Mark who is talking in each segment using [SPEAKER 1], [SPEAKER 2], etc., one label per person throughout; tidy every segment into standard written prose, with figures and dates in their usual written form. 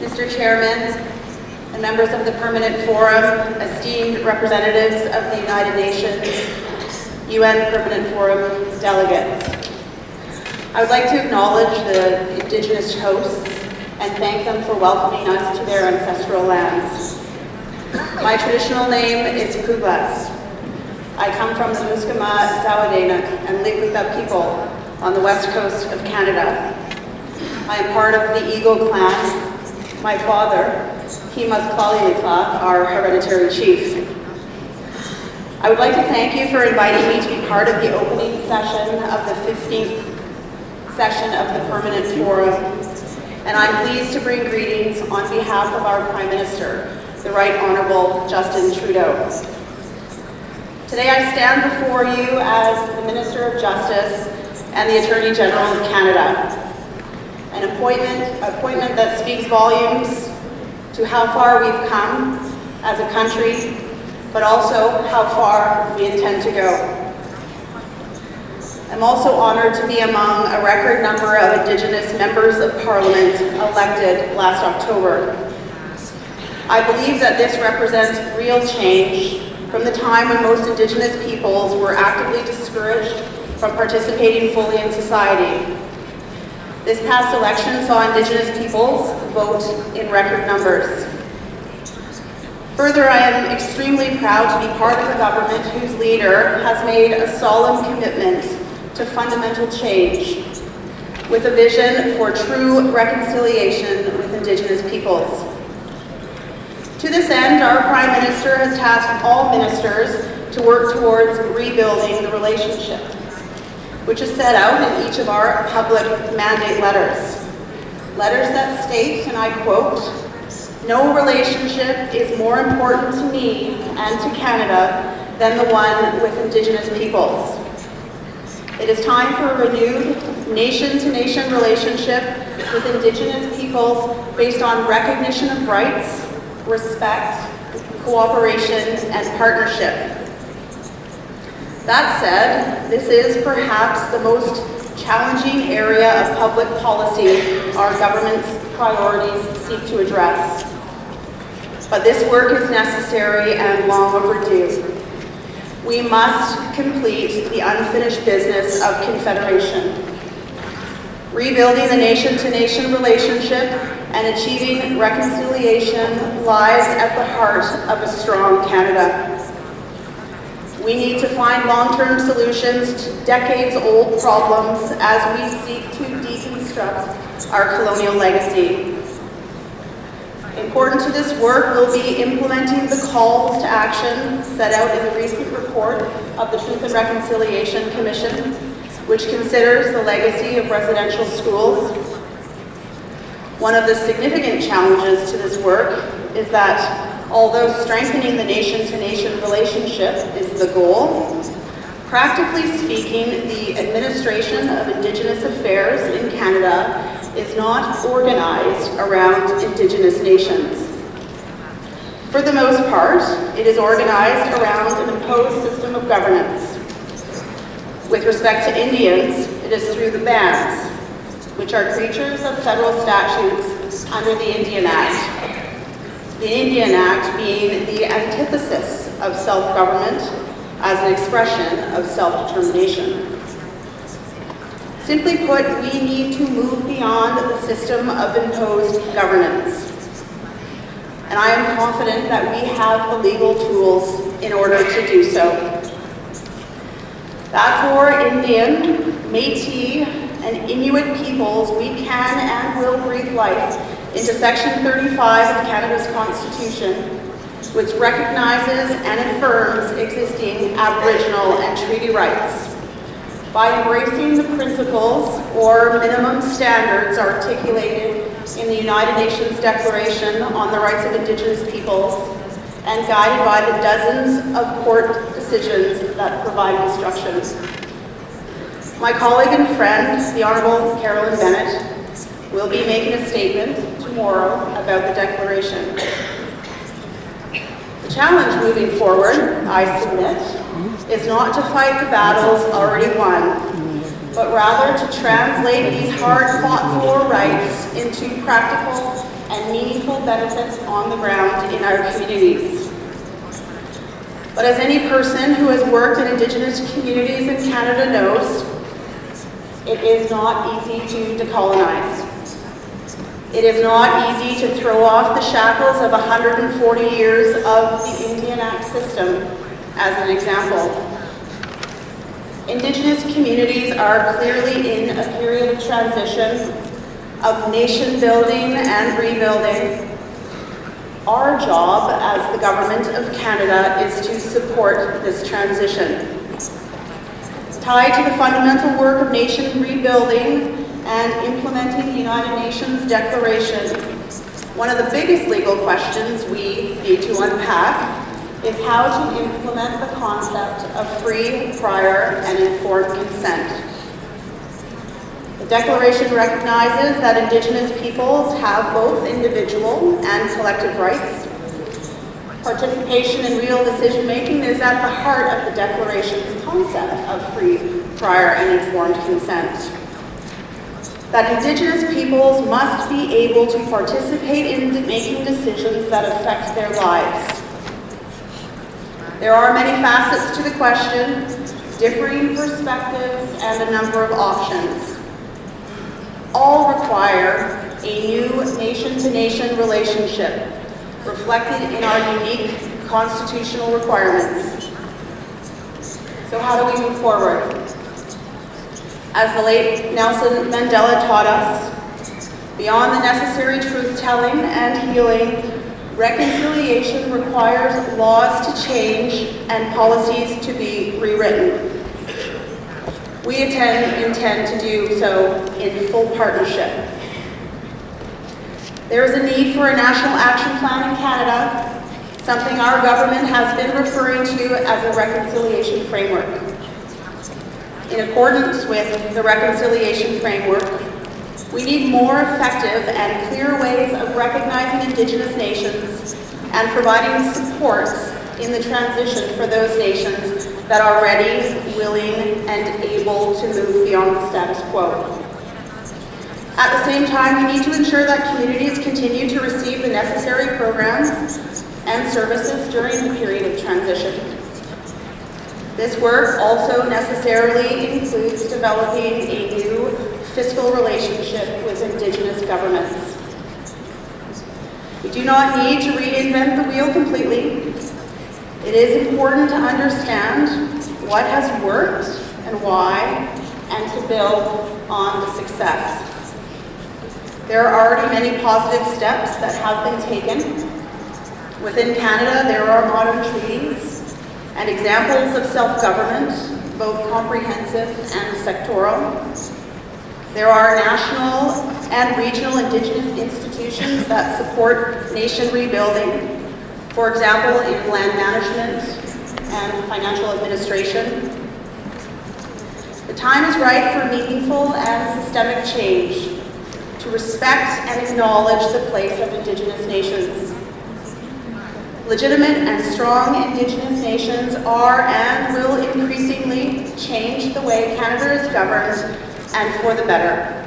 [SPEAKER 1] Mr. Chairman, and members of the Permanent Forum, esteemed representatives of the United Nations, UN Permanent Forum delegates. I would like to acknowledge the Indigenous hosts and thank them for welcoming us to their ancestral lands. My traditional name is Kublas. I come from the Muskama Zawadenak and live with the people on the west coast of Canada. I am part of the Eagle clan. My father, Himas Klalimitla, our hereditary chief. I would like to thank you for inviting me to be part of the opening session of the 15th session of the Permanent Forum, and I'm pleased to bring greetings on behalf of our Prime Minister, the Right Honourable Justin Trudeau. Today I stand before you as the Minister of Justice and the Attorney General of Canada, an appointment that speaks volumes to how far we've come as a country, but also how far we intend to go. I'm also honored to be among a record number of Indigenous members of Parliament elected last October. I believe that this represents real change from the time when most Indigenous peoples were actively discouraged from participating fully in society. This past election saw Indigenous peoples vote in record numbers. Further, I am extremely proud to be part of a government whose leader has made a solemn commitment to fundamental change, with a vision for true reconciliation with Indigenous peoples. To this end, our Prime Minister has tasked all ministers to work towards rebuilding the relationship, which is set out in each of our public mandate letters. Letters that state, and I quote, "No relationship is more important to me and to Canada than the one with Indigenous peoples. It is time for a renewed nation-to-nation relationship with Indigenous peoples based on recognition of rights, respect, cooperation, and partnership." That said, this is perhaps the most challenging area of public policy our government's priorities seek to address. But this work is necessary and long overdue. We must complete the unfinished business of confederation. Rebuilding the nation-to-nation relationship and achieving reconciliation lies at the heart of a strong Canada. We need to find long-term solutions to decades-old problems as we seek to deconstruct our colonial legacy. Important to this work will be implementing the calls to action set out in the recent report of the Truth and Reconciliation Commission, which considers the legacy of residential schools. One of the significant challenges to this work is that although strengthening the nation-to-nation relationship is the goal, practically speaking, the administration of Indigenous affairs in Canada is not organized around Indigenous nations. For the most part, it is organized around an imposed system of governance. With respect to Indians, it is through the bands, which are creatures of federal statutes under the Indian Act. The Indian Act being the antithesis of self-government as an expression of self-determination. Simply put, we need to move beyond the system of imposed governance. And I am confident that we have the legal tools in order to do so. That for Indian, Métis, and Inuit peoples, we can and will breathe life into Section 35 of Canada's Constitution, which recognizes and affirms existing Aboriginal and treaty rights. By embracing the principles or minimum standards articulated in the United Nations Declaration on the Rights of Indigenous Peoples and guided by the dozens of court decisions that provide instructions. My colleague and friend, the Honourable Carolyn Bennett, will be making a statement tomorrow about the Declaration. The challenge moving forward, I submit, is not to fight the battles already won, but rather to translate these hard-fought-for rights into practical and meaningful benefits on the ground in our communities. But as any person who has worked in Indigenous communities in Canada knows, it is not easy to decolonize. It is not easy to throw off the shackles of 140 years of the Indian Act system, as an example. Indigenous communities are clearly in a period of transition, of nation building and rebuilding. Our job as the Government of Canada is to support this transition. Tied to the fundamental work of nation rebuilding and implementing the United Nations Declaration, one of the biggest legal questions we need to unpack is how to implement the concept of free, prior, and informed consent. The Declaration recognizes that Indigenous peoples have both individual and collective rights. Participation in real decision-making is at the heart of the Declaration's concept of free, prior, and informed consent. That Indigenous peoples must be able to participate in making decisions that affect their lives. There are many facets to the question, differing perspectives, and a number of options. All require a new nation-to-nation relationship reflected in our unique constitutional requirements. So how do we move forward? As the late Nelson Mandela taught us, beyond the necessary truth-telling and healing, reconciliation requires laws to change and policies to be rewritten. We intend to do so in full partnership. There is a need for a national action plan in Canada, something our government has been referring to as a reconciliation framework. In accordance with the reconciliation framework, we need more effective and clear ways of recognizing Indigenous nations and providing supports in the transition for those nations that are ready, willing, and able to move beyond the status quo. At the same time, we need to ensure that communities continue to receive the necessary programs and services during the period of transition. This work also necessarily includes developing a new fiscal relationship with Indigenous governments. We do not need to reinvent the wheel completely. It is important to understand what has worked and why, and to build on the success. There are already many positive steps that have been taken. Within Canada, there are modern treaties and examples of self-government, both comprehensive and sectoral. There are national and regional Indigenous institutions that support nation rebuilding, for example, in land management and financial administration. The time is right for meaningful and systemic change, to respect and acknowledge the place of Indigenous nations. Legitimate and strong Indigenous nations are and will increasingly change the way Canada is governed, and for the better.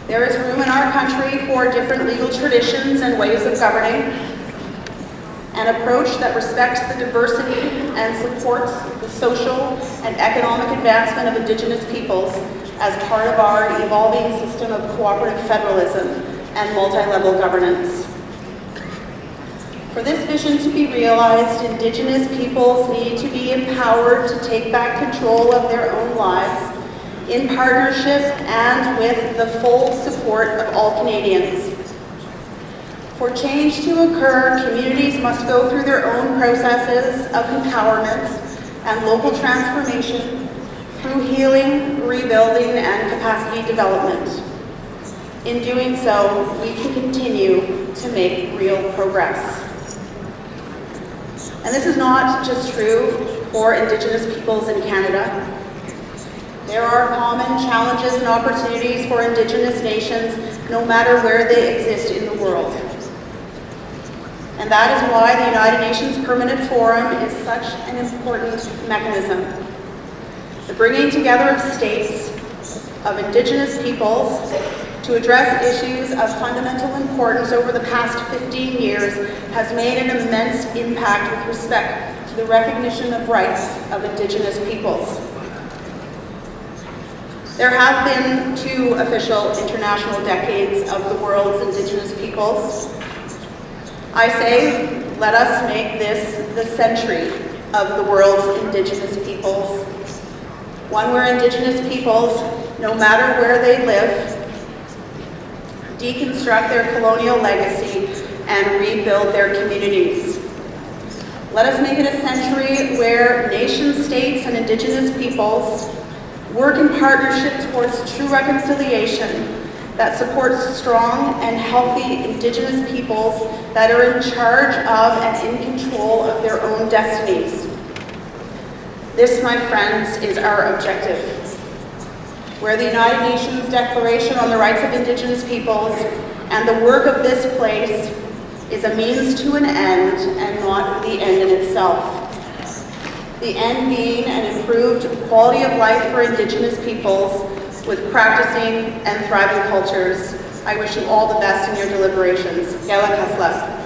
[SPEAKER 1] There is room in our country for different legal traditions and ways of governing, an approach that respects the diversity and supports the social and economic advancement of Indigenous peoples as part of our evolving system of cooperative federalism and multi-level governance. For this vision to be realized, Indigenous peoples need to be empowered to take back control of their own lives in partnership and with the full support of all Canadians. For change to occur, communities must go through their own processes of empowerment and local transformation through healing, rebuilding, and capacity development. In doing so, we can continue to make real progress. And this is not just true for Indigenous peoples in Canada. There are common challenges and opportunities for Indigenous nations, no matter where they exist in the world. And that is why the United Nations Permanent Forum is such an important mechanism. The bringing together of states, of Indigenous peoples, to address issues of fundamental importance over the past 15 years has made an immense impact with respect to the recognition of rights of Indigenous peoples. There have been 2 official international decades of the world's Indigenous peoples. I say, let us make this the century of the world's Indigenous peoples, one where Indigenous peoples, no matter where they live, deconstruct their colonial legacy and rebuild their communities. Let us make it a century where nation states and Indigenous peoples work in partnership towards true reconciliation that supports strong and healthy Indigenous peoples that are in charge of and in control of their own destinies. This, my friends, is our objective. Where the United Nations Declaration on the Rights of Indigenous Peoples and the work of this place is a means to an end and not the end in itself. The end being an improved quality of life for Indigenous peoples with practicing and thriving cultures. I wish you all the best in your deliberations. Yala Kasla.